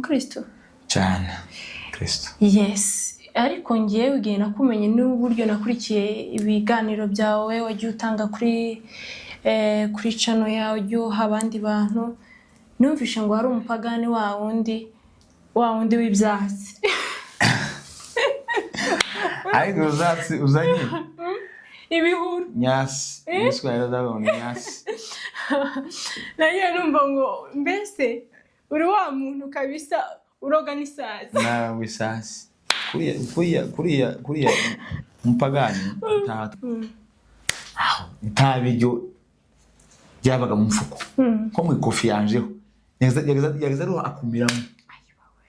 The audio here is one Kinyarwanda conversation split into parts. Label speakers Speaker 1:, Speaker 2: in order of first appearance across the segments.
Speaker 1: Kristo
Speaker 2: cyane Kristo.
Speaker 1: Yes, ariko ngiye ugiye nakumenye n'uburyo nakurikiye ibiganiro byawe wagiye utanga kuri channel yawe uha abandi bantu. Numvishe ngo hari umupagani wa wundi w'ibyatsi.
Speaker 2: Ariko uzanye
Speaker 1: ibihuru
Speaker 2: nyasi niswara zabone nyasi.
Speaker 1: Naye numva ngo mbese uri wa muntu kabisa uroga n'isazi.
Speaker 2: Na wisasi kuriya umupagani ntabijyo byabaga mu mfuko ko mu ikofi yanjeho yageza ro akumiramo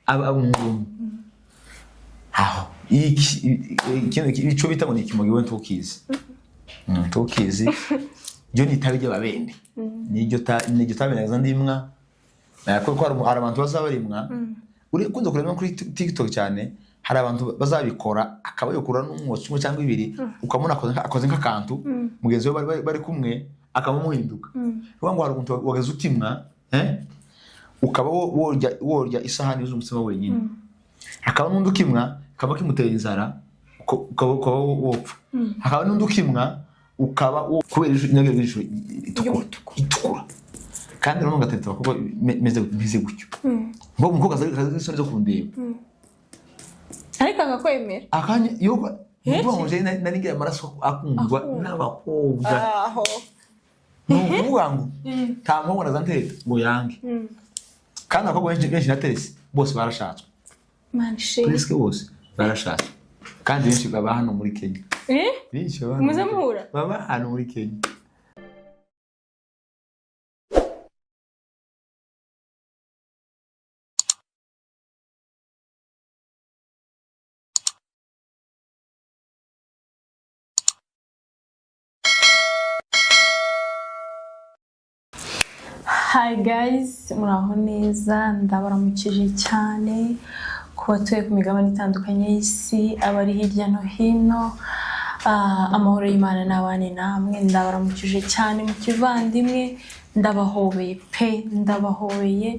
Speaker 2: abungu aho ico bita ngo nikimogi we ntukizi byo nitabije babende nijyo tabeneza ndimwa nako ko ari abantu bazabarimwa uri kunze kurema kuri TikTok cyane hari abantu bazabikora akaba yokura n'umwotsi umwe cyangwa ibiri ukamuna akoze nk'akantu mugenzi we bari kumwe akamuhinduka ngo hari umuntu wageze utimwa ukaba worya isahani y'umutsima wenyine akaba n'undi ukimwa kaba kimuteye inzara ukaba wopfa akaba n'undi ukimwa ukaba kubera inyagirije itukura kandi none gatete bakoko meze gutyo ngo umukobwa azari zo kundeba
Speaker 1: ariko akakwemera
Speaker 2: akanya yo ngo je naringira amaraso akundwa n'abakobwa
Speaker 1: aho
Speaker 2: n'uvuga ngo nta mpamvu nazantete ngo yange kandi abakobwa benshi naterese bose barashatswe presque bose barashatswe kandi benshi baba hano muri Kenya benshi
Speaker 1: muzamura
Speaker 2: baba hano muri Kenya.
Speaker 1: Hi guys, muraho neza ndabaramukije cyane kubatuye ku migabane itandukanye y'isi abari hirya no hino. Amahoro y'Imana n'abane namwe ndabaramukije cyane mu kivandimwe ndabahobeye pe ndabahobeye.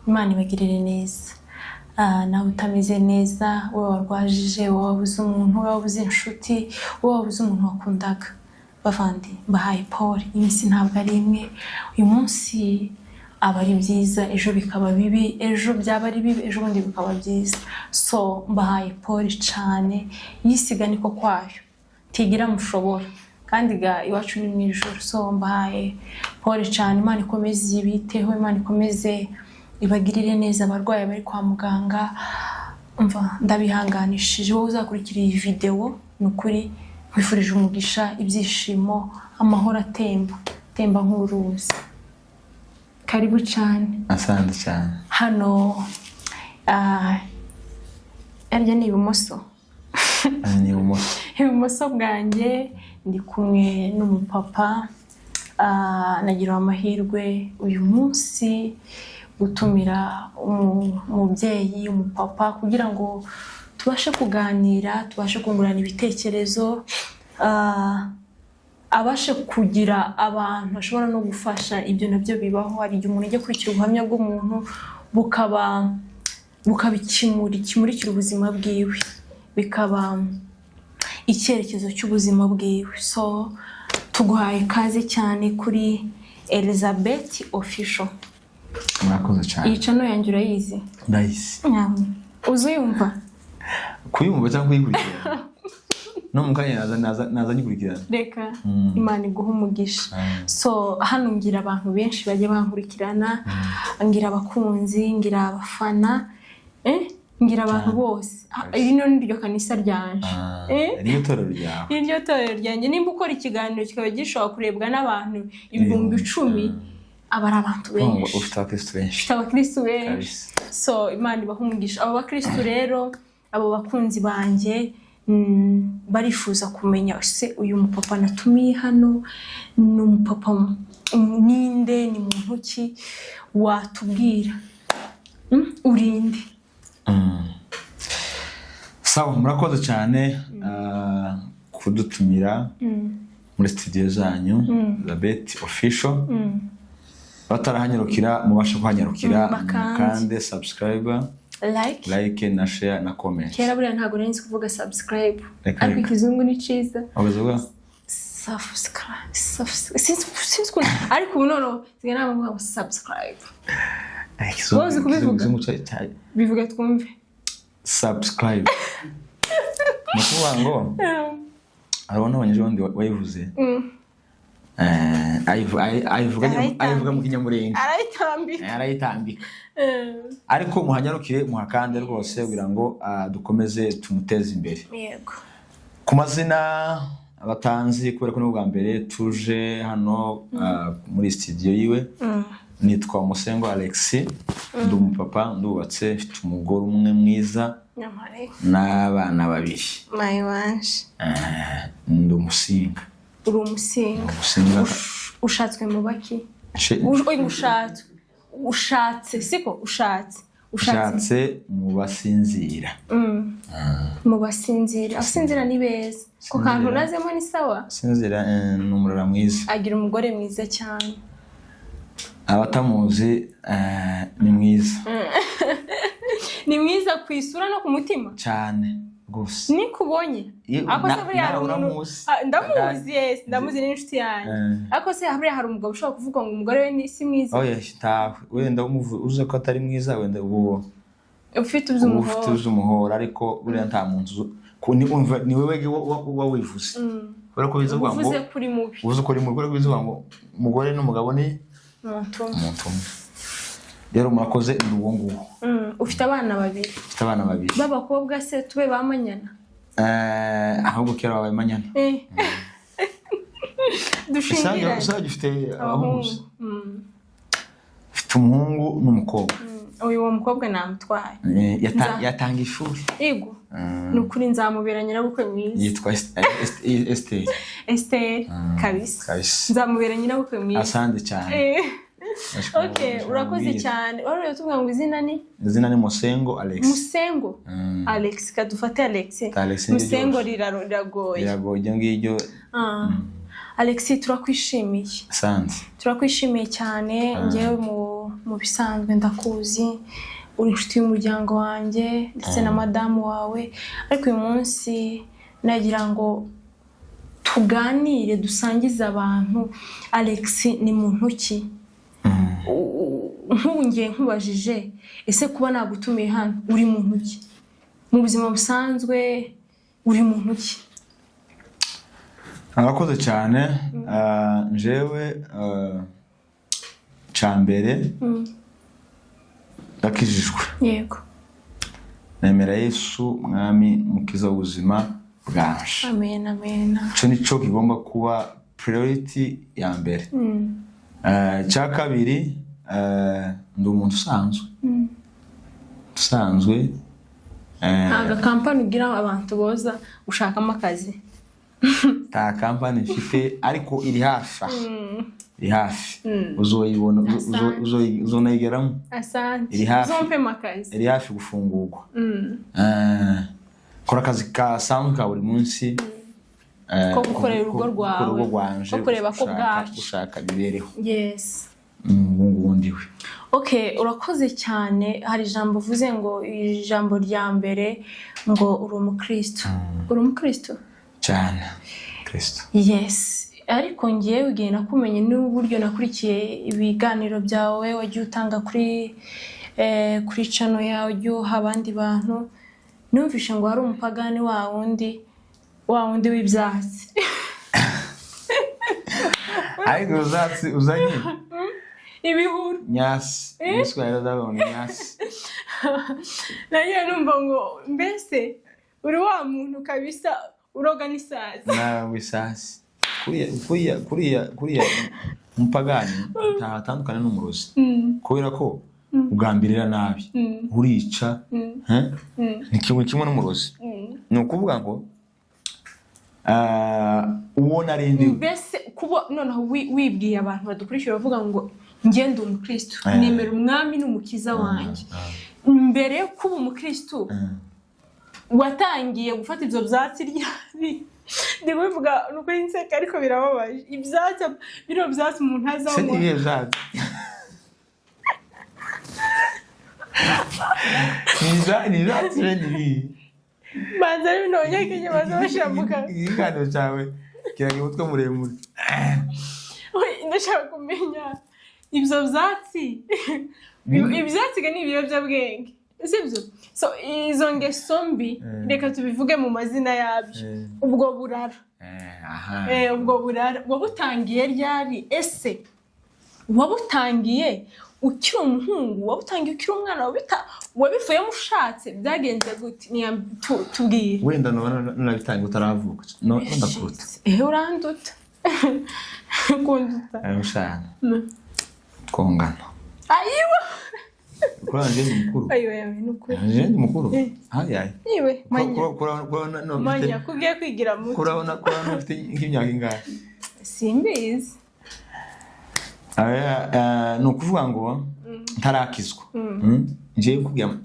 Speaker 1: Imana ibagirire neza. Nawe utameze neza wowe warwajije wowe wabuze umuntu wowe wabuze inshuti wowe wabuze umuntu wakundaga bavandi bahaye Paul imisi ntabwo ari imwe. Uyu munsi aba ari byiza ejo bikaba bibi ejo byaba ari bibi ejo bundi bikaba byiza. So bahaye Paul cyane yisiga niko kwayo tigira mushobora kandi ga iwacu ni mwijoro. So bahaye Paul cyane Imana ikomeze ibiteho Imana ikomeze ibagirire neza abarwayi bari kwa muganga. Umva ndabihanganishije wowe uzakurikira iyi video nukuri kwifurije umugisha ibyishimo amahoro temba nk'uruzi. Karibu cyane.
Speaker 2: Asante cyane.
Speaker 1: Hano erya ni ibumoso ibumoso bwanjye ndi kumwe n'umupapa. Nagira amahirwe uyu munsi gutumira umubyeyi umupapa kugira ngo tubashe kuganira tubashe kungurana ibitekerezo abashe kugira abantu bashobora no gufasha. Ibyo nabyo bibaho hari igihe umuntu ajya kurikira ubuhamya bw'umuntu bukabikimurikira ubuzima bwiwe bikaba icyerekezo cy'ubuzima bwiwe. So tuguhaye kaze cyane kuri Elizabeth Official.
Speaker 2: Murakoze cyane.
Speaker 1: Iyi channel yanjye urayizi?
Speaker 2: Nice.
Speaker 1: Uzuyumva?
Speaker 2: Kuyumva cyangwa kuyikurikirana no mukanya naza nyikurikirana
Speaker 1: reka Imana iguha umugisha. So hano ngira abantu benshi baje bankurikirana ngira abakunzi ngira abafana ngira abantu bose. Irino niryo kanisa ryanje iryo torero ryanjye nimba ukora ikiganiro kikaba gishobora kurebwa n'abantu 10,000 abari abantu benshi ufite abakristo benshi. So Imana ibaha umugisha abo bakristo rero abo bakunzi banje barifuza kumenya se uyu mupapa natumiye hano ni umupapa ninde ni muntu ki watubwira urinde.
Speaker 2: Sawa murakoze cyane kudutumira muri studio zanyu Elizabeth Official. batarahanyarukira mubasha kuhanyarukira kandi subscribe like na share na comment.
Speaker 1: Kera buriya ntago nari nzi kuvuga subscribe ariko ikizungu ni ciza
Speaker 2: ubavuga
Speaker 1: subscribe since ariko ubu noneho siga namba ngo subscribe
Speaker 2: wowe kubivuga
Speaker 1: bivuga twumve
Speaker 2: subscribe mukuvuga ngo arabona abanyajondi wayivuze ayivuga mu kinyamurenge arayitambika ariko muhanyarukire muhakande rwose kugira ngo dukomeze tumuteze imbere.
Speaker 1: Yego.
Speaker 2: Ku mazina abatanzi kubera ko n'ubwa mbere tuje hano muri studio yiwe nitwa Musengo Alexis ndi umupapa ndubatse mfite umugore umwe mwiza n'abana babiri
Speaker 1: mayiwanje
Speaker 2: ndi umusinga.
Speaker 1: Uri umusinga ushatswe mu baki ushatse siko ushatse
Speaker 2: mu basinzira
Speaker 1: mu basinzira abasinzira ni beza ko kantu nazemo ni sawa
Speaker 2: sinzira n'umurara mwiza
Speaker 1: agira umugore mwiza cyane
Speaker 2: abatamuzi ni mwiza
Speaker 1: ni mwiza ku isura no ku mutima
Speaker 2: cyane gose
Speaker 1: ni kubonye ako se buri hari ndamuzi n'inshuti yanjye ako se hari umugabo ushobora kuvuga ngo umugore we ni si mwiza
Speaker 2: oya shitawe wenda uze ko atari mwiza wenda ubu
Speaker 1: ufite
Speaker 2: uzumuhora ariko buriya nta muntu ni wewe wawivuze kubera ko biza ngo
Speaker 1: uvuze kuri mubi
Speaker 2: uvuze kuri mubi biza ngo umugore n'umugabo ni umuntu rero murakoze ndi uwo nguwo.
Speaker 1: Ufite abana babiri b'abakobwa se tube bamanyana
Speaker 2: ahubwo kera babaye manyana
Speaker 1: dushingira
Speaker 2: usanga ufite abahungu ufite umuhungu n'umukobwa
Speaker 1: uwo mukobwa namutwaye
Speaker 2: yatanga ishuri
Speaker 1: yego nukuri nzamubera nyirabukwe mwiza
Speaker 2: yitwa Esther
Speaker 1: kabisa nzamubera nyirabukwe mwiza.
Speaker 2: Asante cyane.
Speaker 1: Okay, urakoze cyane. Wari tuvuga ngo izina ni
Speaker 2: Musengo Alex.
Speaker 1: Musengo Alex kadufate Alex. Musengo riragoye.
Speaker 2: Riragoye ngiryo.
Speaker 1: Alex turakwishimiye.
Speaker 2: Asante.
Speaker 1: Turakwishimiye cyane ngewe mu bisanzwe ndakuzi uri inshuti y'umuryango wanjye ndetse na madamu wawe ariko uyu munsi nagira ngo tuganire dusangize abantu Alex ni muntu ki nkungiye nkubajije ese kuba nagutumiye hano uri muntu ki mu buzima busanzwe uri muntu ki?
Speaker 2: Arakoze cyane njewe cyambere ndakijijwe.
Speaker 1: Yego.
Speaker 2: Nemera Yesu mwami mukiza ubuzima bwanje.
Speaker 1: Amen amen.
Speaker 2: Cyo nico kigomba kuba priority ya mbere. Cya kabiri ndi umuntu usanzwe
Speaker 1: ntaga company ugira abantu boza ushakamo akazi.
Speaker 2: Ta company mfite ariko iri hafi uzoyibona uzonayigeramo.
Speaker 1: Asante uzompe makazi
Speaker 2: iri hafi gufungurwa. Kora akazi kasanzwe ka buri munsi
Speaker 1: ko gukorera urugo rwawe ko kureba ko bwacu
Speaker 2: gushaka bibereho.
Speaker 1: Yes.
Speaker 2: Ngundi we.
Speaker 1: Okay, urakoze cyane. Hari ijambo uvuze ngo ijambo rya mbere ngo uri umukristo. Uri umukristo? Cyane. Kristo. Yes. Ariko ngiye ugiye nakumenye n'uburyo nakurikiye ibiganiro byawe wagiye utanga kuri channel yawe uha abandi bantu. Numvishe ngo hari umupagani wa wundi w'ibyatsi.
Speaker 2: Ariko uzanye
Speaker 1: ibihuru
Speaker 2: nyasi niswara ndabona nyasi
Speaker 1: naye numva ngo mbese uri wa muntu kabisa uroga n'isazi
Speaker 2: na wisasi kuriya umupagani ntatandukana n'umurozi kubera ko ugambirira nabi urica ni kimwe n'umurozi. Ni ukuvuga ngo uwo narindi
Speaker 1: mbese kuba noneho wibwiye abantu badukurikira bavuga ngo ngende umukristo nemera umwami n'umukiza wanjye mbere yo kuba umukristo watangiye gufata ibyo byatsi ryari ndi kuvuga nuko inseka ariko birababaje ibyatsi biro byatsi umuntu azabona
Speaker 2: Niza treni.
Speaker 1: Banza binonye kinye bazoshambuka.
Speaker 2: Igikano cyawe kiragira umutwe muremure.
Speaker 1: Ndashaka kumenya ibyo byatsi. Ibyatsi ni ibiyobyabwenge. Sibyo? So izo ngeso mbi reka tubivuge mu mazina yabyo. Ubwo burara. Ubwo burara wabutangiye ryari ese wabutangiye ukiri umuhungu wabutangiye ukiri umwana wabifuye mushatse byagenze gute tubwiye
Speaker 2: wenda nabitangiye utaravuka no ndakuruta
Speaker 1: uranduta kunduta
Speaker 2: mushana twongana
Speaker 1: ayiwa
Speaker 2: kuranje ni mukuru
Speaker 1: ayiwa yawe nukuri
Speaker 2: anje ni mukuru hayi
Speaker 1: iwe
Speaker 2: manya
Speaker 1: kugiye kwigira mu
Speaker 2: kurabona ufite nk'imyaka ingahe
Speaker 1: simbizi
Speaker 2: ni ukuvuga ngo ntarakizwa ngiye kubwira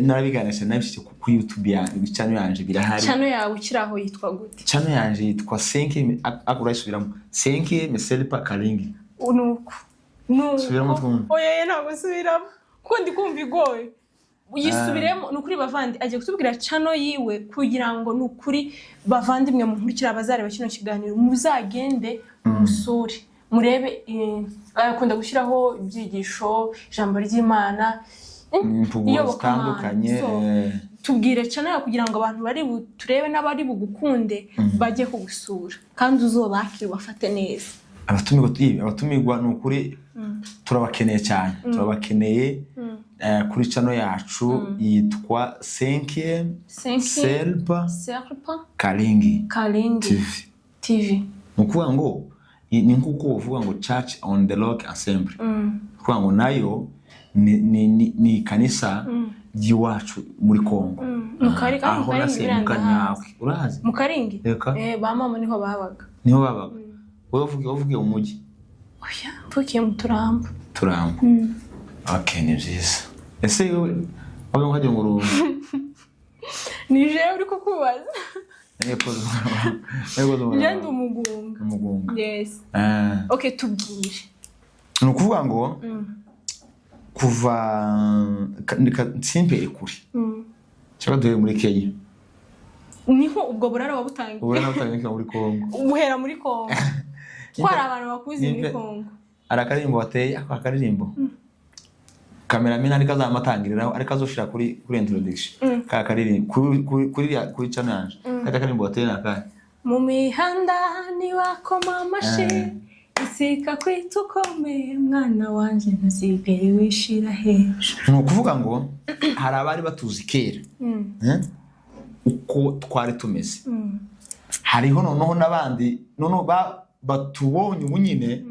Speaker 2: narabiganisha nabishyize ku YouTube yanjye channel yanje birahari
Speaker 1: channel yawe ukiraho yitwa gute
Speaker 2: channel yanje yitwa 5 akurayisubiramo 5 Meselpa Kalingi
Speaker 1: nuko
Speaker 2: subiramo twumva
Speaker 1: oya ntabwo subiramo ko ndi kumva igoye uyisubiremo nukuri bavandi agiye kutubwira channel yiwe kugira ngo nukuri bavandimwe mu nkurikira bazare bakino kiganiro muzagende umusuri murebe akunda gushyiraho ibyigisho ijambo ry'Imana
Speaker 2: iyo batandukanye
Speaker 1: tubwire channel kugira ngo abantu bari turebe n'abari bugukunde bajye kugusura kandi uzobakire bafate neza
Speaker 2: abatumirwa nukuri turabakeneye cyane turabakeneye kuri channel yacu yitwa 5 Selpa Kalingi TV nukuvuga ngo ni nkuko uvuga ngo Church on the Rock Assembly kuvuga ngo nayo ni kanisa giwacu muri Kongo
Speaker 1: aho
Speaker 2: nasemukanyakwe urazi
Speaker 1: mu Karingi ba mama niho babaga wowe uvuge umujyi oya mvukiye mu Turambo
Speaker 2: okay ni byiza ese wowe wagira ngo
Speaker 1: nije uri kukubaza Njye umugunga. Yes. Okay tubwire.
Speaker 2: Nukuvuga ngo kuva simple kuri. Cyaba duhe muri Kenya.
Speaker 1: Niho ubwo burara wabutangiye.
Speaker 2: Ubura nabutangiye muri Kongo.
Speaker 1: Ubuhera muri Kongo. Kwara abantu bakuzi muri Kongo.
Speaker 2: Arakarimbo bateye akaririmbo. Cameraman ariko azamatangiriraho ariko azoshira kuri introduction ka karirimbo kuri channel yanje kakarimbo bateye naka
Speaker 1: mu mihanda ni wakoma amashi isika kwitukome mwana wanje ntazigere wishira hejuru
Speaker 2: no kuvuga ngo hari abari batuzi kera uko twari tumeze hariho noneho nabandi noneho batubonye ubunyine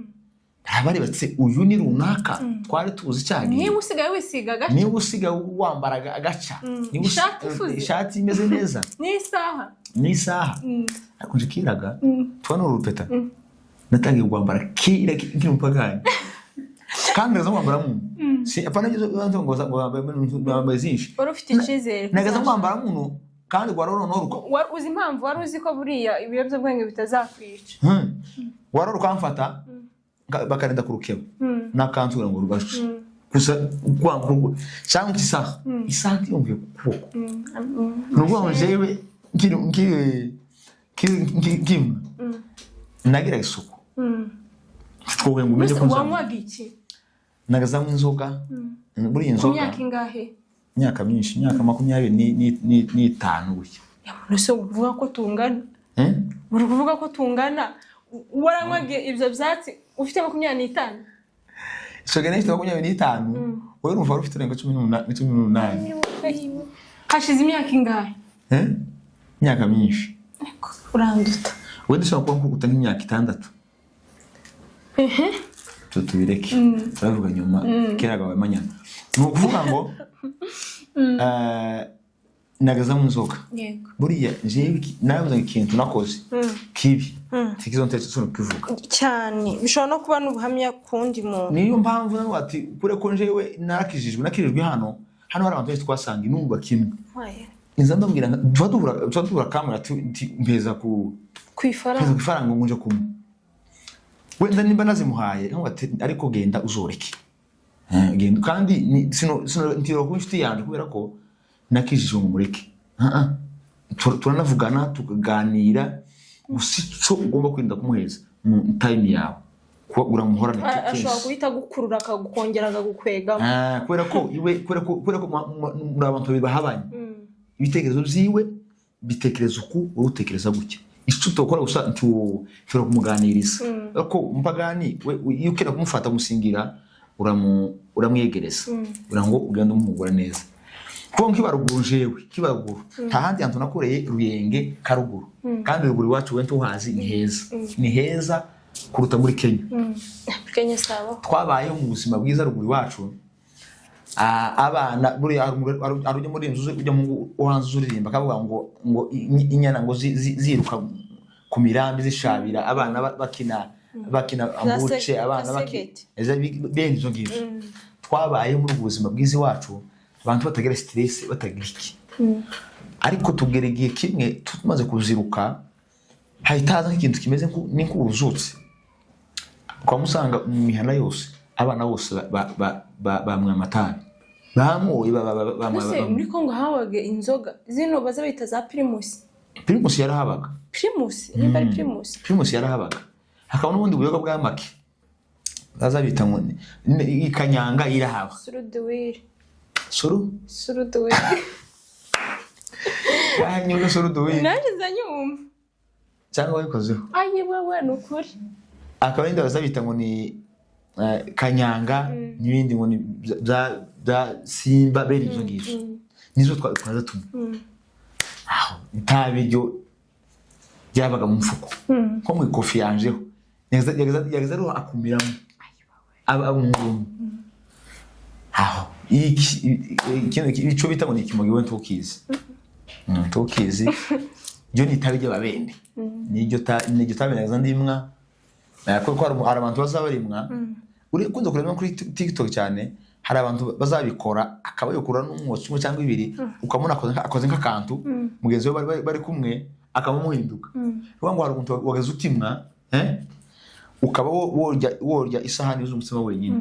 Speaker 2: abari batse uyu ni runaka twari tuzi cyane
Speaker 1: niba usigaye wisiga gacha
Speaker 2: niba usigaye wambara agaca niba ishati imeze neza n'isaha akunje kiraga tubona urupeta natangiye kwambara kira nk'umupagani kandi nazo kwambara mu si apana byo ngo wambaye zinshi
Speaker 1: wari ufite icyizere
Speaker 2: nagaza kwambara mu kandi gwaroro no
Speaker 1: wari uzi impamvu wari uzi ko buriya ibiyobyabwenge bitazakwica
Speaker 2: waroro kwamfata bakarenda kurukeba nakantura ngo rubashe gusa kwangurwa cyangwa isaha yumviye kuboko n'ubwo jewe nkiri nagira isuku twowe ngo umenye ko
Speaker 1: wanywaga iki
Speaker 2: nagaza inzoga buri inzoga
Speaker 1: imyaka ingahe
Speaker 2: imyaka myinshi imyaka 25 gutya
Speaker 1: nose uvuga ko tungana uri kuvuga ko tungana waranywaga ibyo byatsi ufite 25
Speaker 2: Sogene ifite 25 wowe numva ufite 18
Speaker 1: hashize imyaka ingahe
Speaker 2: imyaka myinshi
Speaker 1: uranduta
Speaker 2: wowe dushaka ko utanga imyaka 6 tutubireke turavuga nyuma keraga wamanyana nukuvuga ngo nagaza mu nzoka buriya jewe nabuze ikintu nakoze kibi tikizo ntetse kivuga
Speaker 1: cyane bishobora no kuba n'ubuhamya kundi muntu
Speaker 2: niyo mpamvu nawe ati kure ko jewe nakirijwe hano hari abantu benshi twasanga inumba kimwe inza ndambwira twadura kamera mbeza ku kwifaranga ngunje kumwe wenda nimba nazimuhaye ati ariko genda uzoreke kandi sino ntiro ku inshuti yanjye kubera ko nakijije ngo mureke turanavugana tukaganira gusa icyo ugomba kwirinda kumuheza mu time yawe kuba uramuhorana
Speaker 1: ashobora guhita gukurura akagukongera akagukwega
Speaker 2: kubera ko muri abantu babiri bahabanye ibitekerezo byiwe bitekereza uku urutekereza gutya icyo utokora gusa ntiwora kumuganiriza ariko umupagani iyo ukera kumufata musingira uramwegereza kugira ngo ugende umugura neza kuko nkibaruguru jewe kibaruguru nta handi hantu nakoreye Ruyenge Karuguru kandi Ruguru iwacu wente uhazi ni heza kuruta muri Kenya
Speaker 1: sabo
Speaker 2: twabayeho mu buzima bwiza Ruguru iwacu abana buri arujya muri inzu ujya mu uhanze uririmba kavuga ngo inyana ngo ziruka ku mirambi zishabira abana bakina ambuce abana bakina benzo ngivyo twabaye muri ubuzima bwiza iwacu abantu batagira stress batagira iki ariko tugeregiye kimwe tumaze kuziruka hayitaza nk'ikintu kimeze n'inkuruzutse kwa musanga mu mihana yose abana bose bamwe amatani bamoye
Speaker 1: muri Kongo habaga inzoga zino baza bita za Primus
Speaker 2: yarahabaga
Speaker 1: Primus
Speaker 2: yarahabaga hakaba n'ubundi buyoga bw'amaki baza bita ngo ikanyanga irahaba Suruduwiri nyuma Suruduwiri
Speaker 1: nanjye zanyumva
Speaker 2: cyangwa wikozeho
Speaker 1: wewe nukuri
Speaker 2: akaba n'indi baza bita ngo ni kanyanga n'ibindi ngo ni za simba bene izo ngivyo nizo twaza tumwe itabi ryo ryabaga mu mfuko ko mu ikofi yanjeho yageza ro akumiramo abungu ico bita ngo ni ikimogi we ntukizi ryo ni itabi ry'ababende niryo tabi nageza ndimwa kuko hari abantu bazabarimwa kunze kureba kuri TikTok cyane hari abantu bazabikora akaba yokura n'umwotsi umwe cyangwa ibiri ukamuna akoze nk'akantu mugenzi we bari kumwe akamuhinduka kuvuga ngo hari umuntu wageze utimwa ukaba worya isahani y'umutsima wenyine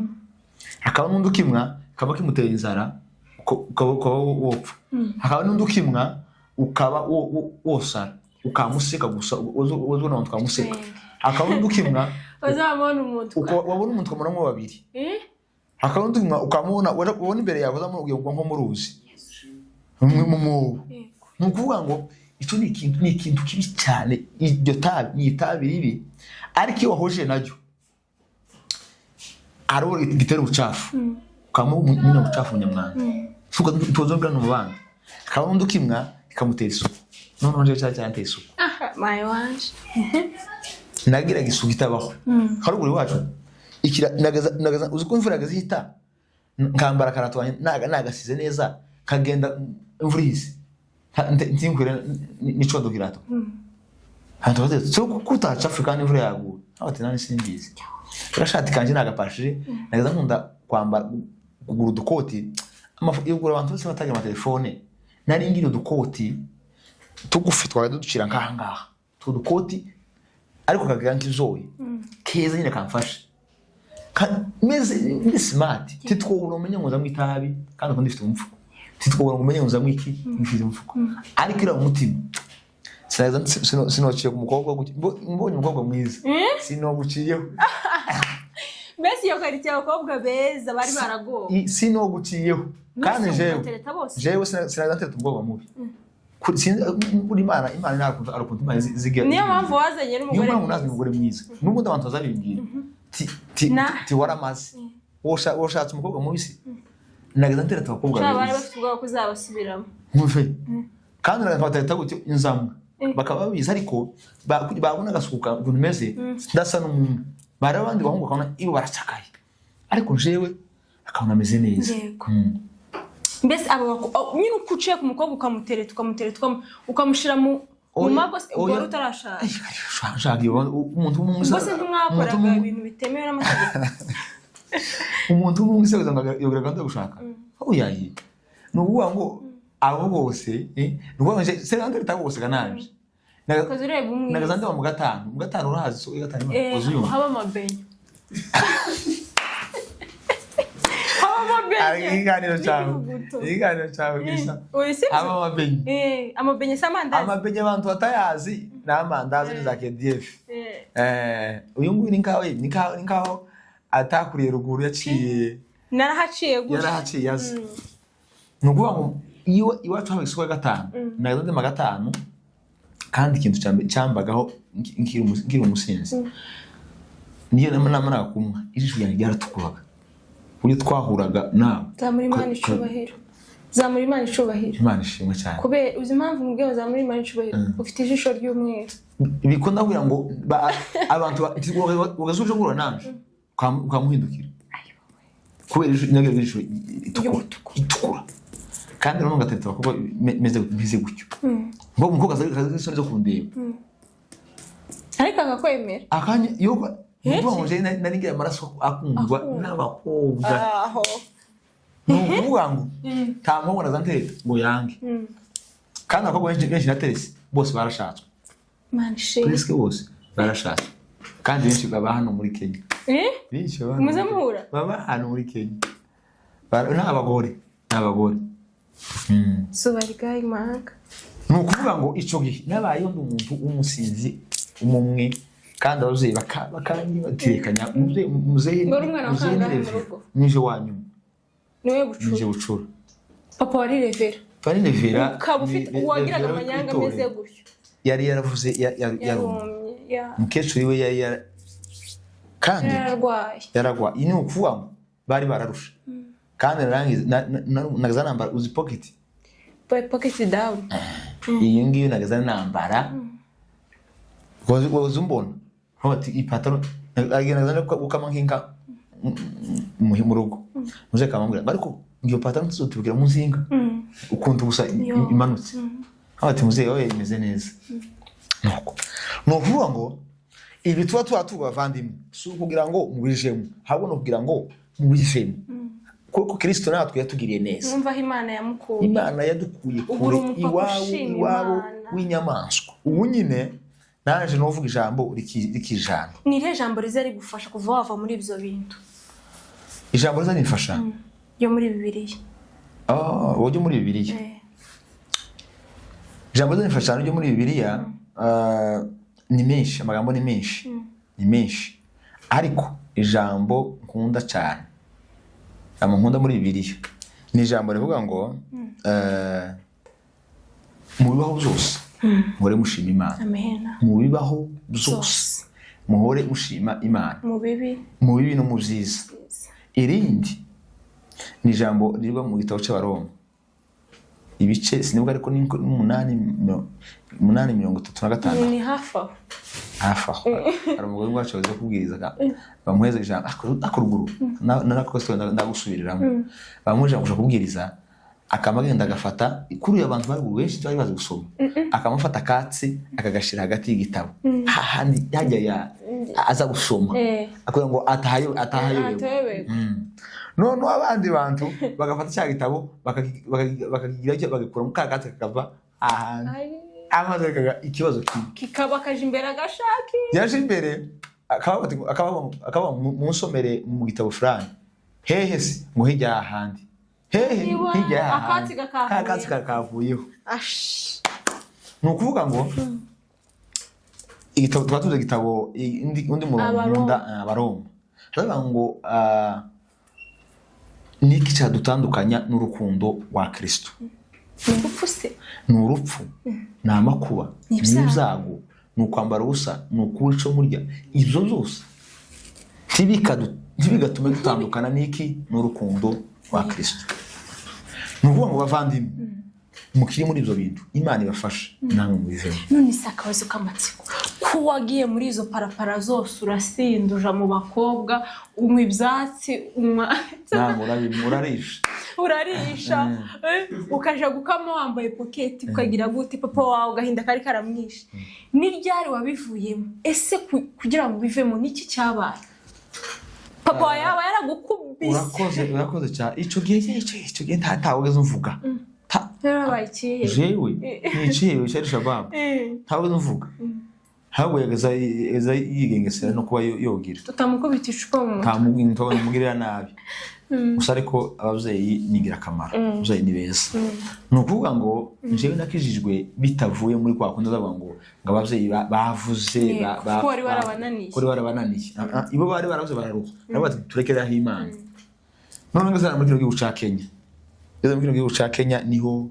Speaker 2: akaba n'undi ukimwa kaba kimutera inzara ukaba wopfa akaba n'undi ukimwa ukaba wosara ukamuseka gusa wazona abantu kamuseka akaba n'undi ukimwa
Speaker 1: bazabona umuntu
Speaker 2: wabona umuntu kamuramwe babiri hakaba n'undi ukamubona ubona imbere yawe uzamubwiye ngo nko muruzi mu kuvuga ngo icyo ni ikintu kibi cyane iryo tabi ribi ariko iyo wahoje naryo aro gitera ubucafu ukamubona ubucafu nyamwana suko tuzobwa no mubanga akaba n'undi ukimwa ikamutera isuku none nje cyane isuku
Speaker 1: my wanje
Speaker 2: nagira gisuku itabaho Haruguru iwacu nagaza uziko imvura gazihita nkambara karatwanye nagasize neza kagenda imvura isi ntinkure nicondo kirato hantu bate cyo kutaca Afrika n'imvura yaguye abate nani simbizi turashati kanje nagapashije nagaza nkunda kwambara kugura udukoti yugura abantu bose batagira amatelefone nari ngira udukoti tugufi twari ducira ngaha tudukoti ariko kagaga nkizoye keza nyine kamfasha meze smart titwobura umenye ngo zamwitabi kandi ko ndifite umfuko titwobura ngo umenye ngo zamwiki ndifite umfuko ariko ira umutima sinociye ku mukobwa mbonye umukobwa mwiza sinoguciyeho
Speaker 1: mbese iyo karite abakobwa beza bari baragowe
Speaker 2: sinoguciyeho kandi jewe sinazantera umukobwa mubi kuri Imana nakunze arukuntu Imana zigira
Speaker 1: niyo mpamvu wazanye n'umugore
Speaker 2: niyo mpamvu nazanye umugore mwiza n'ubundi abantu bazabimbwira ti waramaze washatse umukobwa mubisi nageza ntera abakobwa
Speaker 1: beza bari bafite ubwoba kuzabasubiramo
Speaker 2: kandi nagafata gutyo inzamwa bakaba babizi ariko babona gasuka ukuntu meze ndasa n'umuntu bari abandi bahungu bakabona ibo baracakaye ariko jewe akabona ameze neza
Speaker 1: mbese abo nyine ukuciye ku mukobwa ukamutereta ukamushira mu mago ubwo utarashaka
Speaker 2: umuntu w'umwiza
Speaker 1: bose ntimwakoraga ibintu bitemewe n'amategeko
Speaker 2: umuntu w'umwiza ngo yogera kandi gushaka oyaye nubuwa ngo abo bose nubuwa nje seranga ritagose kananje
Speaker 1: nakaze ureba umwe
Speaker 2: nagazande mu gatanu urahazi so gatanu
Speaker 1: haba amabenyo
Speaker 2: ikiganiro cyawe gisa
Speaker 1: amabenye s'amandazi
Speaker 2: amabenye abantu batayazi n'amandazi ni za KDF uyu nguyu ni nkaho atakuriye ruguru yaciye yarahaciye yazi ni ukuvuga ngo iwacu haba isoko ya gatanu nagaza ndema gatanu kandi ikintu cyambagaho nkiri umusinzi niyo nama nakumwa ijisho ryanjye ryaratukuraga uyu twahuraga nawe
Speaker 1: zamuri Imana icubahiro
Speaker 2: Imana ishimwe cyane
Speaker 1: kubera uzi impamvu mubwiye zamuri Imana icubahiro ufite ijisho ry'umweru
Speaker 2: bikunda kugira ngo abantu bagazuje ngura nanje ukamuhindukira kubera ijisho itukura kandi rero ngatereta kuko meze gutyo ngo umukobwa azisone zo kundeba
Speaker 1: ariko akakwemera
Speaker 2: akanya yuko ngo je nari ngiye amaraso akundwa n'abakobwa nukuvuga ngo nta mpamvu nazantereta ngo yange kandi abakobwa benshi naterese bose barashatswe presque bose barashatswe kandi benshi baba hano muri Kenya benshi
Speaker 1: muzamuhura
Speaker 2: baba hano muri Kenya n'abagore
Speaker 1: Subarigaye manga
Speaker 2: nukuvuga ngo ico gihe nabayeho umuntu umusinzi umumwe kandi abavyeyi bakanyibatekanya muzehe nije wanyu
Speaker 1: niwe
Speaker 2: bucura
Speaker 1: papa wari revera
Speaker 2: ukabufite
Speaker 1: wagiraga amanyanga meze gutyo
Speaker 2: yari yaravuze mukecuru we yari kandi yaragwa ini ukuvuga ngo bari bararusha kandi nagaza nambara uzi pocket
Speaker 1: down
Speaker 2: iyi ngiyo nagaza nambara wazi umbona hoti ipataro nagaza ukama nkinka mu rugo muze kamambura ariko ngiyo pataro ntuzotubwira muzinga ukuntu gusa imanutse hoti muze oye imeze neza no kuvuga ngo ibi tuba tubavandimwe si kugira ngo mubijemo ahubwo no kugira ngo mubijemo kuko Kristo natwe yatugiriye neza
Speaker 1: numva Imana yamukuye
Speaker 2: Imana yadukuye kure iwabo w'inyamaswa ubu nyine naje novuga ijambo rikijana
Speaker 1: ni ire jambo rize rigufasha kuva wava muri ibyo bintu
Speaker 2: ijambo rize nifasha
Speaker 1: yo muri Bibiliya
Speaker 2: woje muri Bibiliya ijambo rize nifasha ryo muri Bibiliya ni menshi amagambo ni menshi ariko ijambo nkunda cyane nkunda muri Bibiliya ni ijambo rivuga ngo mu bibaho byose muhore mushima Imana mu bibaho byose muhore mushima Imana
Speaker 1: mu bibi
Speaker 2: no mu byiza irindi ni ijambo riba mu gitabo cy'Abaroma ibice sinibwa ariko ni 8:35
Speaker 1: ni hafa
Speaker 2: hari umugore wacu waje kubwiriza bamuheza ijambo akoruguru nako ndagusubiriramo bamuje kubwiriza akamagenda agafata kuri abantu bari benshi bari bazi gusoma akamufata katsi akagashira hagati y'igitabo hahandi yajya aza gusoma akora ngo atahayo none abandi bantu bagafata cya gitabo bakagira cyo bagakura mu kakatsi kakava ahandi amaze ikibazo
Speaker 1: kikaba kaje imbere agashaki
Speaker 2: yaje imbere akaba mu nsomere mu gitabo fulani hehe si ngo hirya ahandi hirya akatsi kakavuyeho nukuvuga ngo igitabo twatuze igitabo undi murongo Abaroma haravuga ngo niki cyadutandukanya n'urukundo rwa Kristo ni urupfu ni amakuba ni ibyago ni ukwambara ubusa ni ukuwica murya ibyo byose ntibigatume dutandukana n'iki n'urukundo rwa Kristo ni ukuvuga ngo bavandimwe mukiri muri ibyo bintu Imana ibafasha namwe mubivemo
Speaker 1: none sakabazo k'amatsiko ko wagiye muri izo parapara zose urasinduja mu bakobwa unywa ibyatsi urarisha ukaja gukama wambaye pocket ukagira gute papa wawe gahinda kari karamwishe ni ryari wabivuyemo ese kugira ngo bivemo niki cyabaye papa yawe yaragukubise
Speaker 2: urakoze cyane ico gihe ntawugeze umvuga jewe niciye cyari shabab ntawugeze umvuga ahubwo yageza yigengesera no kuba yogira
Speaker 1: tutamukubita icupa mu
Speaker 2: ntamugirira nabi gusa ariko abavyeyi ni ingirakamaro abavyeyi ni beza ni ukuvuga ngo jewe nakijijwe bitavuye muri kwa kundi ndavuga ngo abavyeyi bavuze
Speaker 1: kuri
Speaker 2: warabananiye ibo bari baravuze bararuha nabo bati turekereraho Imana none ngazana muri kino gihugu ca Kenya ngeze muri kino gihugu ca Kenya niho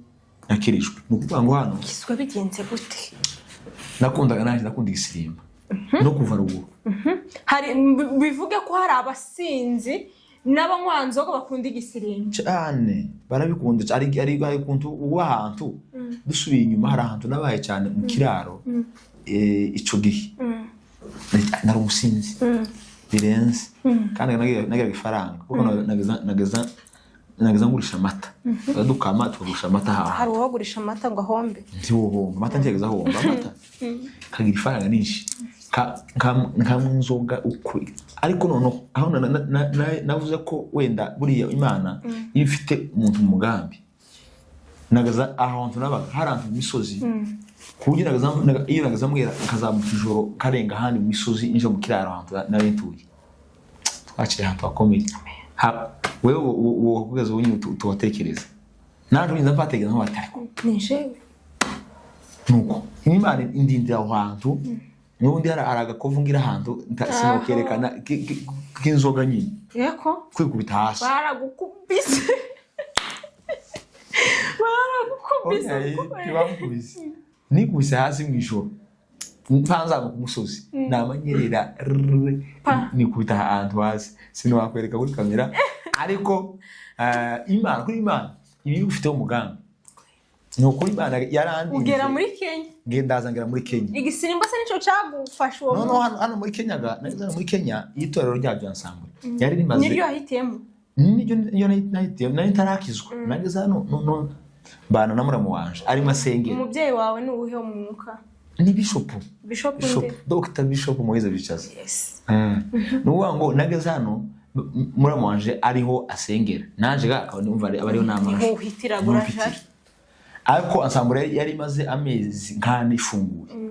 Speaker 2: nakirijwe ni ukuvuga ngo hano
Speaker 1: kiswa bigenze gute
Speaker 2: nakundaga nanje nakunda igisirimba no kuva ruguru
Speaker 1: hari bivuge ko hari abasinzi n'abanywanzoga bakunda igisirimba
Speaker 2: cyane barabikunda ari kuntu uwahantu dusubiye inyuma hari ahantu nabaye cyane mu kiraro ico gihe nari umusinzi birenze kandi nagiraga ifaranga kuko nageza ngurisha amata dukama tugurisha amata
Speaker 1: hari uwagurisha amata ngo ahombe
Speaker 2: ntiwohomba amata ntigeza ahomba amata kagira ifaranga nyinshi nkamunzoga ukuri ariko noneho aho navuze ko wenda buriya Imana iyo ifite umuntu mu mugambi nagaza ahantu nabaga hari ahantu mu misozi kugira iyo nagaza mbwira akazamuka ijoro karenga handi mu misozi inje mu kiraro ahantu narentuye twakire ahantu akomeye wewe uwo kugeza ubu nyine tuwatekereza naje binza mbategeza nko batako
Speaker 1: nijewe
Speaker 2: nuko Imana indindira aho hantu nubundi aragakovu ngira ahantu sinokerekana k'inzoga nyine
Speaker 1: yeko
Speaker 2: kwikubita hasi
Speaker 1: baragukubise
Speaker 2: nikubise hasi mu ijoro mpanzamuka ku musozi namanyerera nikubita ahantu hasi sinowakwereka kuri kamera ariko Imana kuri Imana ibi ufite umugambi nukuri Imana yarandinze
Speaker 1: ugera muri Kenya
Speaker 2: ngenda muri Kenya
Speaker 1: igisirimba se nico cyagufasha uwo
Speaker 2: no hano muri Kenya nageze muri Kenya itorero ryabyo ensemble yari rimaze
Speaker 1: niryo ahitiyemo
Speaker 2: niyo nahitiyemo nari tarakizwa nageze hano bana na muramu wanje ari masengero
Speaker 1: umubyeyi wawe ni ubuhe mu mwuka
Speaker 2: ni bishop Dr. Bishop Moise Bicaza
Speaker 1: yes
Speaker 2: nuwa ngo nageze hano muramu wanje ariho asengera naje ga numva abariho namanje
Speaker 1: niho uhitiragura jari
Speaker 2: ariko ensemble yari maze amezi nkane ifunguye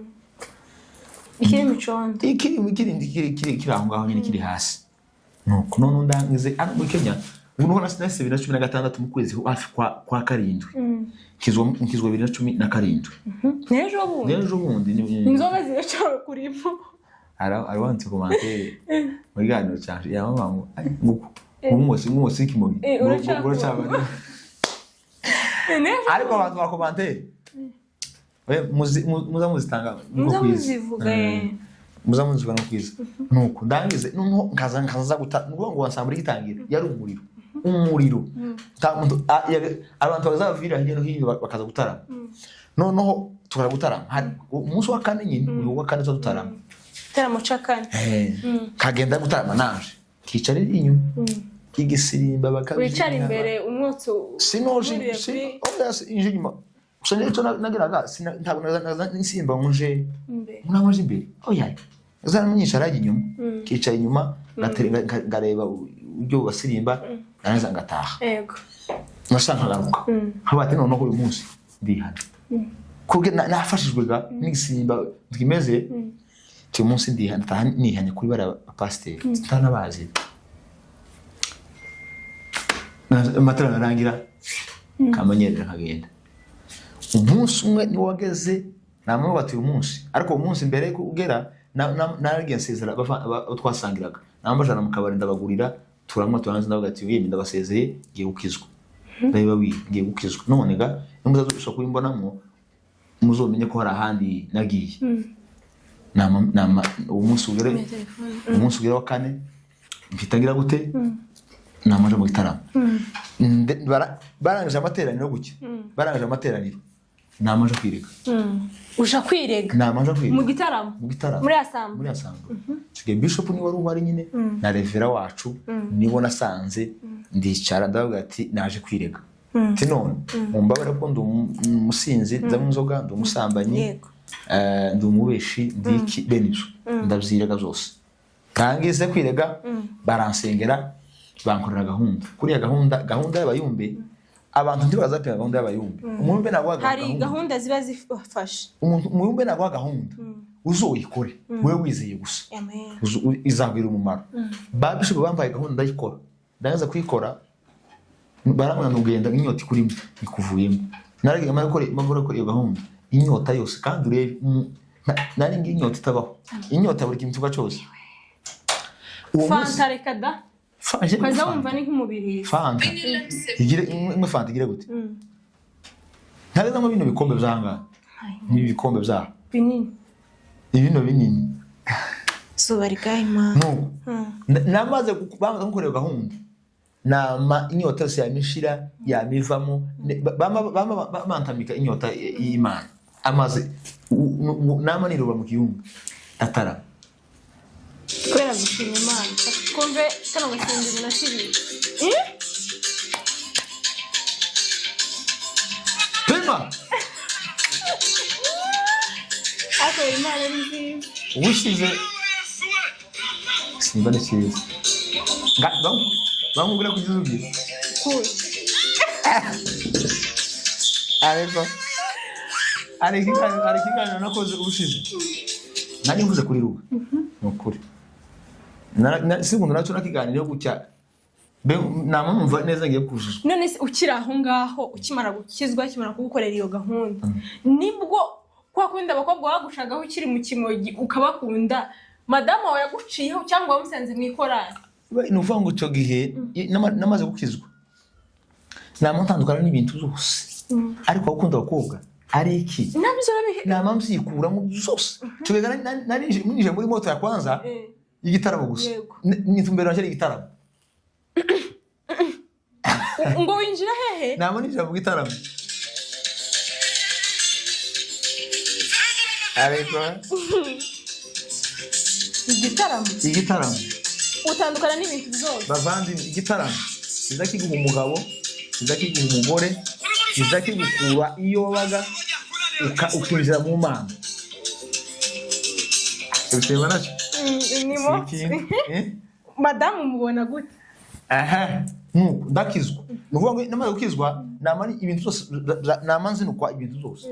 Speaker 1: ikiri micondo
Speaker 2: ikiri aho ngaho nyine kiri hasi nuko none ndangize ari muri Kenya ubu nasi 2016 mu kwezi hafi kwa karindwi kizwa 2017 nejo bundi
Speaker 1: inzoga ziracawe kurimo
Speaker 2: I want to commenter muri gano cyanje ya mama ngo umwose kimogi uracaba ariko abantu bakomantere muzamuzitanga muzamuzivuga no kwiza nuko ndangize nuko nkaza guta ngo wansambura igitangira yari umuriro abantu bazavira hino hino bakaza gutarama noneho tukara gutarama umunsi wa kane nyine uyu wa kane tutarama
Speaker 1: taramo cakane
Speaker 2: kagenda gutarama naje kicara inyuma igisirimba bakabije
Speaker 1: wicara imbere umwotso
Speaker 2: sinoje inje nyuma usanje cyo nagiraga ntabwo nsimba nje unamaje imbere oya uzana munyishara inyuma kicara inyuma ngareba ibyo basirimba naranza ngataha
Speaker 1: yego
Speaker 2: nashankaruka habati noneho uyu munsi ndihana kuge nafashijwe ga n'igisimba twimeze cyo munsi ndihana nihanye kuri bara pasteur tanabazi matara narangira kamanyerera kagenda umunsi umwe ni wageze namwe batuye umunsi ariko umunsi mbere kugera naragiye nsezera twasangiraga nambajana mu kabari ndabagurira turamwa turanze ndavuga ati yemye ndabasezeye ngiye gukizwa ndabiba ngiye gukizwa none ga muzazo kubimbonamo muzomenye ko hari ahandi nagiye nama umunsi ugere wa kane mpitangira gute namaje mu gitaramo barangije amateraniro gutya barangije amateraniro namaje kwirega
Speaker 1: usha kwirega
Speaker 2: namaje kwirega
Speaker 1: mu gitaramo muri assemble
Speaker 2: Cige Bishop ni wari uhari nyine na revera wacu nibo nasanze ndicara ndavuga ati naje kwirega ati none mumbabara ko ndumusinzi ndamunzoga ndumusambanyi ndumubeshi ndiki benizo ndavyiraga zose kangize kwirega baransengera bankorera gahunda kuri ya gahunda y'abayumbe abantu ntibazapira gahunda y'abayumbe umuyumbe nagwaga
Speaker 1: hari gahunda ziba zifasha
Speaker 2: umuyumbe nagwaga gahunda uzoyikore wewe wizeye gusa izagwira umumaro babisho bambaye gahunda ndayikora ndaza kuyikora baramwana ugenda inyota ikurimo ikuvuyemo naragiye amara ko iyo gahunda inyota yose kandi urebe nari ngi inyota itabaho inyota buri kintu tuba cyose
Speaker 1: fanta reka da kaza wumva ni nk'umubiri
Speaker 2: fanta igire imwe fanta igire gute ntabwo ngo bino bikombe byanga ni bikombe bya
Speaker 1: binini
Speaker 2: ibino binini
Speaker 1: so bari gaima
Speaker 2: no namaze kubanga gukorera gahunda nama inyota yose yamishira yamivamo bamantamika inyota y'Imana amaze nama niruba mu kiyumba atara
Speaker 1: kwera gushima Imana kumve kana gashinze na shiri
Speaker 2: Pema
Speaker 1: ako Imana nzi
Speaker 2: ubushize simba ne cyiza bamubwira kugizugira
Speaker 1: cool
Speaker 2: ariko arikigana nakoze ubushize nari mvuze kuri ruba nokuri sigundo naco nakiganira gucya namumva neza ngiye kujuza
Speaker 1: none se ukira aho ngaho ukimara gukizwa kimara kugukorera iyo gahunda nibwo kwa kwenda abakobwa bagushagaho ukiri mu kimogi ukabakunda madama wawe yaguciyeho cyangwa wamusanze mu ikorari
Speaker 2: nuvuga ngo cyo gihe namaze gukizwa namutandukana n'ibintu byose ariko gukunda abakobwa ari iki
Speaker 1: nabyo rabihe
Speaker 2: namamzikura mu byose cyo nari muri moto ya kwanza igitaramo gusa nitumbera cyari igitaramo
Speaker 1: ngo winjira hehe
Speaker 2: namo ninjira mu gitaramo ariko igitaramo
Speaker 1: utandukana n'ibintu byose
Speaker 2: bavandi igitaramo izakiguha umugabo izakiguha umugore izakigukura iyo wabaga ukinjira mu Mana ubisema nacyo
Speaker 1: nimo madamu mubona gute
Speaker 2: nuko ndakizwa nuvuga ngo namaze gukizwa namani ibintu byose namanzi nukwa ibintu byose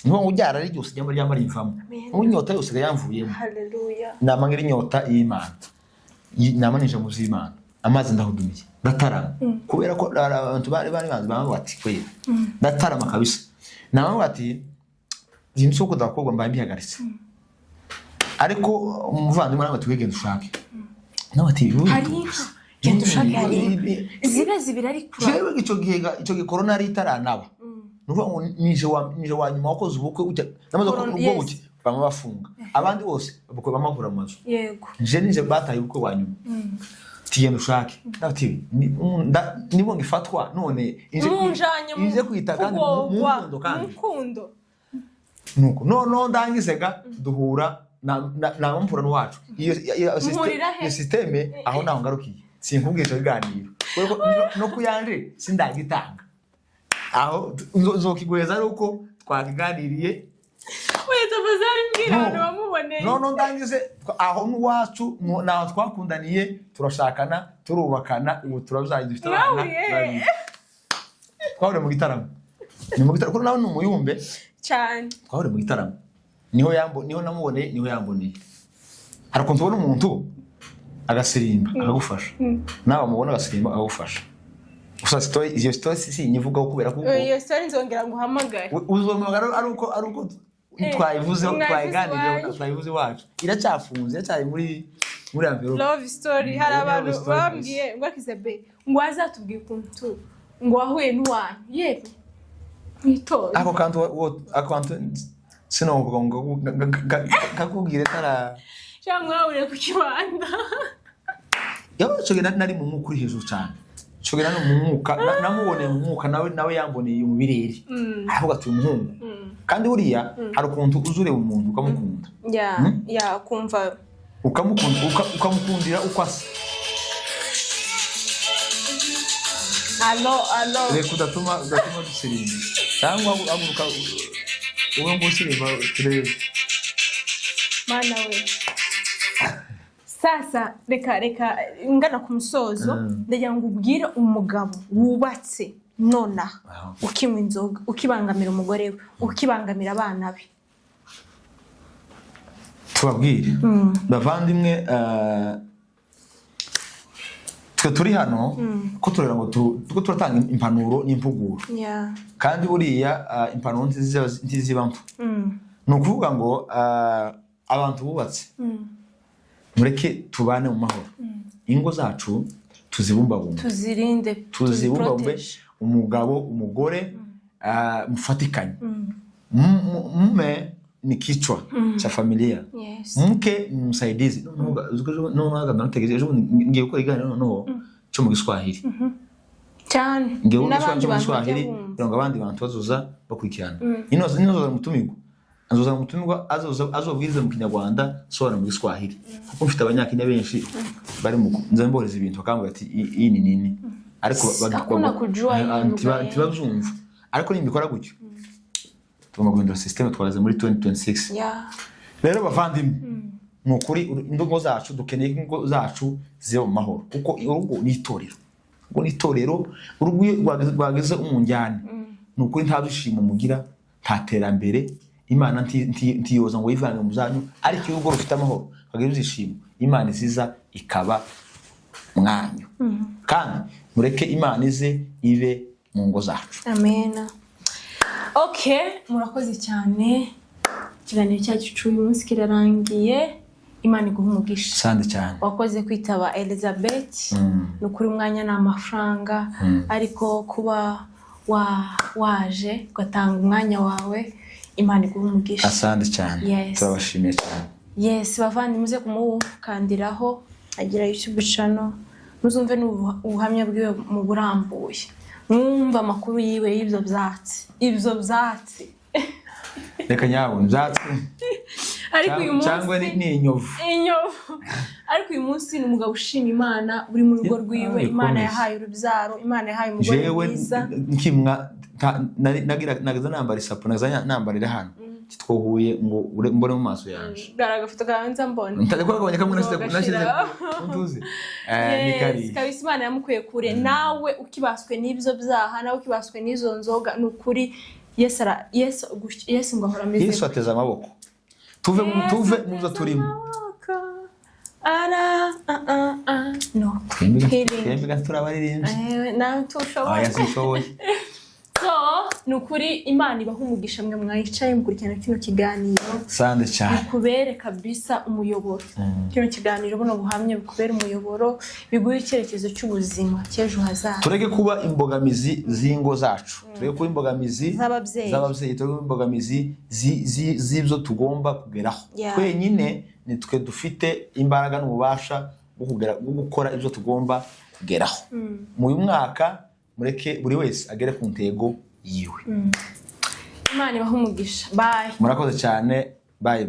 Speaker 2: nuvuga ngo ujyara ari byose ryamara imvamo unyota yose yamvuyemo
Speaker 1: haleluya
Speaker 2: namangira inyota y'Imana namanisha mu z'Imana amazi ndahudumiye ndatarama kubera ko abantu bari banze bati kwera ndatarama kabisa namango ati zinso ko dakogwa mbambi hagaritse ariko umuvandimwe nawe twigenda ushake nawe ati
Speaker 1: genda ushake hari zibira ari kura
Speaker 2: jewe ico gihe corona ari itaranaba nuvuga ngo nije wa nyuma wakoze ubukwe namaze ko ubwo buke bama bafunga abandi bose bakwe bamagura amazu
Speaker 1: yego
Speaker 2: nije bataye ubukwe wa nyuma tiyenda ushake ati nibo ngifatwa none inje kwita kandi mu
Speaker 1: mukundo
Speaker 2: nuko no ndangisega duhura na mpurano wacu iyo systeme aho naho ngarukiye sinkubwiye cyo biganiro no kuyanje sindagitanga aho nzokigweza ari uko twakiganiriye
Speaker 1: weta bazari mbwira abantu bamuboneye
Speaker 2: no ndangize aho n'uwacu naho twakundaniye turashakana turubakana ubu turazaye dufite abana twahore mu gitaramo ni mu gitaramo kuko nawe n'umuyumbe
Speaker 1: cyane
Speaker 2: twahore mu gitaramo niho namuboneye niho yamboneye ariko ntubona umuntu agasirimba akagufasha nawe mubona agasirimba akagufasha gusa iyo story si nyivugaho kubera kuko
Speaker 1: iyo story nzongera nguhamagare
Speaker 2: uzomagara ari uko twayivuze twayivuze wacu iracyafunze iracyari muri envelope
Speaker 1: love story hari abantu bambwiye ngo akizabe ngo azatubwiye ukuntu ngo wahuye n'uwanyu yego mwitoze
Speaker 2: ako kantu sinongo ngo kakubwire tara
Speaker 1: cyangwa ure ku kibanda
Speaker 2: cyo nari mu mwuka uri hejuru cyane cyo no mu mwuka namuboneye mu mwuka nawe yamboneye mu birere avuga ati umuhungu kandi buriya hari ukuntu uzure umuntu ukamukunda
Speaker 1: ya kumva
Speaker 2: ukamukundira uko asa
Speaker 1: allo
Speaker 2: reka udatuma dusirimba cyangwa aguruka uwe ngo usirimba turebe
Speaker 1: mana we sasa reka ngana ku musozo ndagira ngo ubwire umugabo wubatse nona ukinywa inzoga ukibangamira umugore we ukibangamira abana be
Speaker 2: tubabwire bavandimwe twe turi hano ko turera ngo tuko turatanga impanuro n'impuguro kandi buriya impanuro ntizibampo no kuvuga ngo abantu bubatse mureke tubane mu mahoro ingo zacu tuzibumbabumbe tuzibumbabumbe umugabo umugore mufatikanye mume ni kichwa cha familia mke ni msaidizi no nategereje ejo ngiye gukora iganiro no cyo mu Giswahili
Speaker 1: cyane
Speaker 2: n'abandi bantu ngo abandi bantu bazoza bakurikirana inoza mutumirwa azobwiriza mu Kinyarwanda sora mu Giswahili kuko mfite abanyakenya benshi bari mu nzamboreza ibintu bakambwira ati iyi ni nini ariko bagakora ariko nimbikora gutyo tugomba guhindura system twaraze muri 2026 rero bavandimwe nukuri indogo zacu dukeneye ingo zacu zibe mu mahoro kuko urugo ni itorero urugo rwageze umunjyane nukuri nta dushimo mugira ntaterambere Imana ntiyoza ngo yivanga mu zanyu ariko urugo rufite amahoro kagira uzishimo Imana iziza ikaba mwanyu kandi mureke Imana ize ibe mu ngo zacu.
Speaker 1: Amen. Okay, murakoze cyane. Ikiganiro cyacu cy'uyu munsi kirarangiye. Imana iguha umugisha.
Speaker 2: Sande cyane.
Speaker 1: Wakoze kwitaba Elizabeth. Nukuri umwanya n'amafaranga ariko kuba waje ugatanga umwanya wawe Imana iguha umugisha.
Speaker 2: Asante cyane. Turabashimiye cyane.
Speaker 1: Yes, bavandi muze kumukandiraho agira YouTube channel. Muzumve n'ubuhamya bwiwe mu burambuye. Mwumva amakuru yiwe y'ibyo byatsi.
Speaker 2: Reka nyabo byatsi.
Speaker 1: Ariko uyu munsi
Speaker 2: cyangwa ni inyovu.
Speaker 1: Ariko uyu munsi ni umugabo ushima Imana uri mu rugo rwiwe. Imana yahaye urubyaro, Imana yahaye umugore mwiza.
Speaker 2: Nkimwa nagize nambara isapo nambarira hano. Twohuye ngo mbone mu maso yanje.
Speaker 1: Garagafoto ganza mbone.
Speaker 2: Ntareko kabonye kamwe nashize ntuzi. Ni kari.
Speaker 1: Kabisa Imana yamukuye kure nawe ukibaswe n'ibyo byaha nawe ukibaswe n'izo nzoga nukuri Yesu ngo ahora ameze.
Speaker 2: Yesu ateza amaboko. Tuve mu byo turimo.
Speaker 1: No.
Speaker 2: Twembi gaturabaririnze.
Speaker 1: Nawe tushoboye.
Speaker 2: Yasishoboye.
Speaker 1: So, nukuri Imana ibaha umugisha mwe mwayicaye mukurikirana kino kiganiro.
Speaker 2: Sande cyane.
Speaker 1: Bikubere kabisa umuyoboro. Kino kiganiro buno buhamye bikubere umuyoboro biguye icyerekezo cy'ubuzima cyejo hazaza.
Speaker 2: Tureke kuba imbogamizi zingo zacu. Tureke kuba imbogamizi z'ababyeyi, tureke imbogamizi z'ibyo tugomba kugeraho. Twenyine ni twe dufite imbaraga n'ububasha bwo gukora ibyo tugomba kugeraho. Mu uyu mwaka mureke buri wese agere ku ntego yiwe.
Speaker 1: Imana ibaha umugisha. Bye.
Speaker 2: Murakoze cyane. Bye.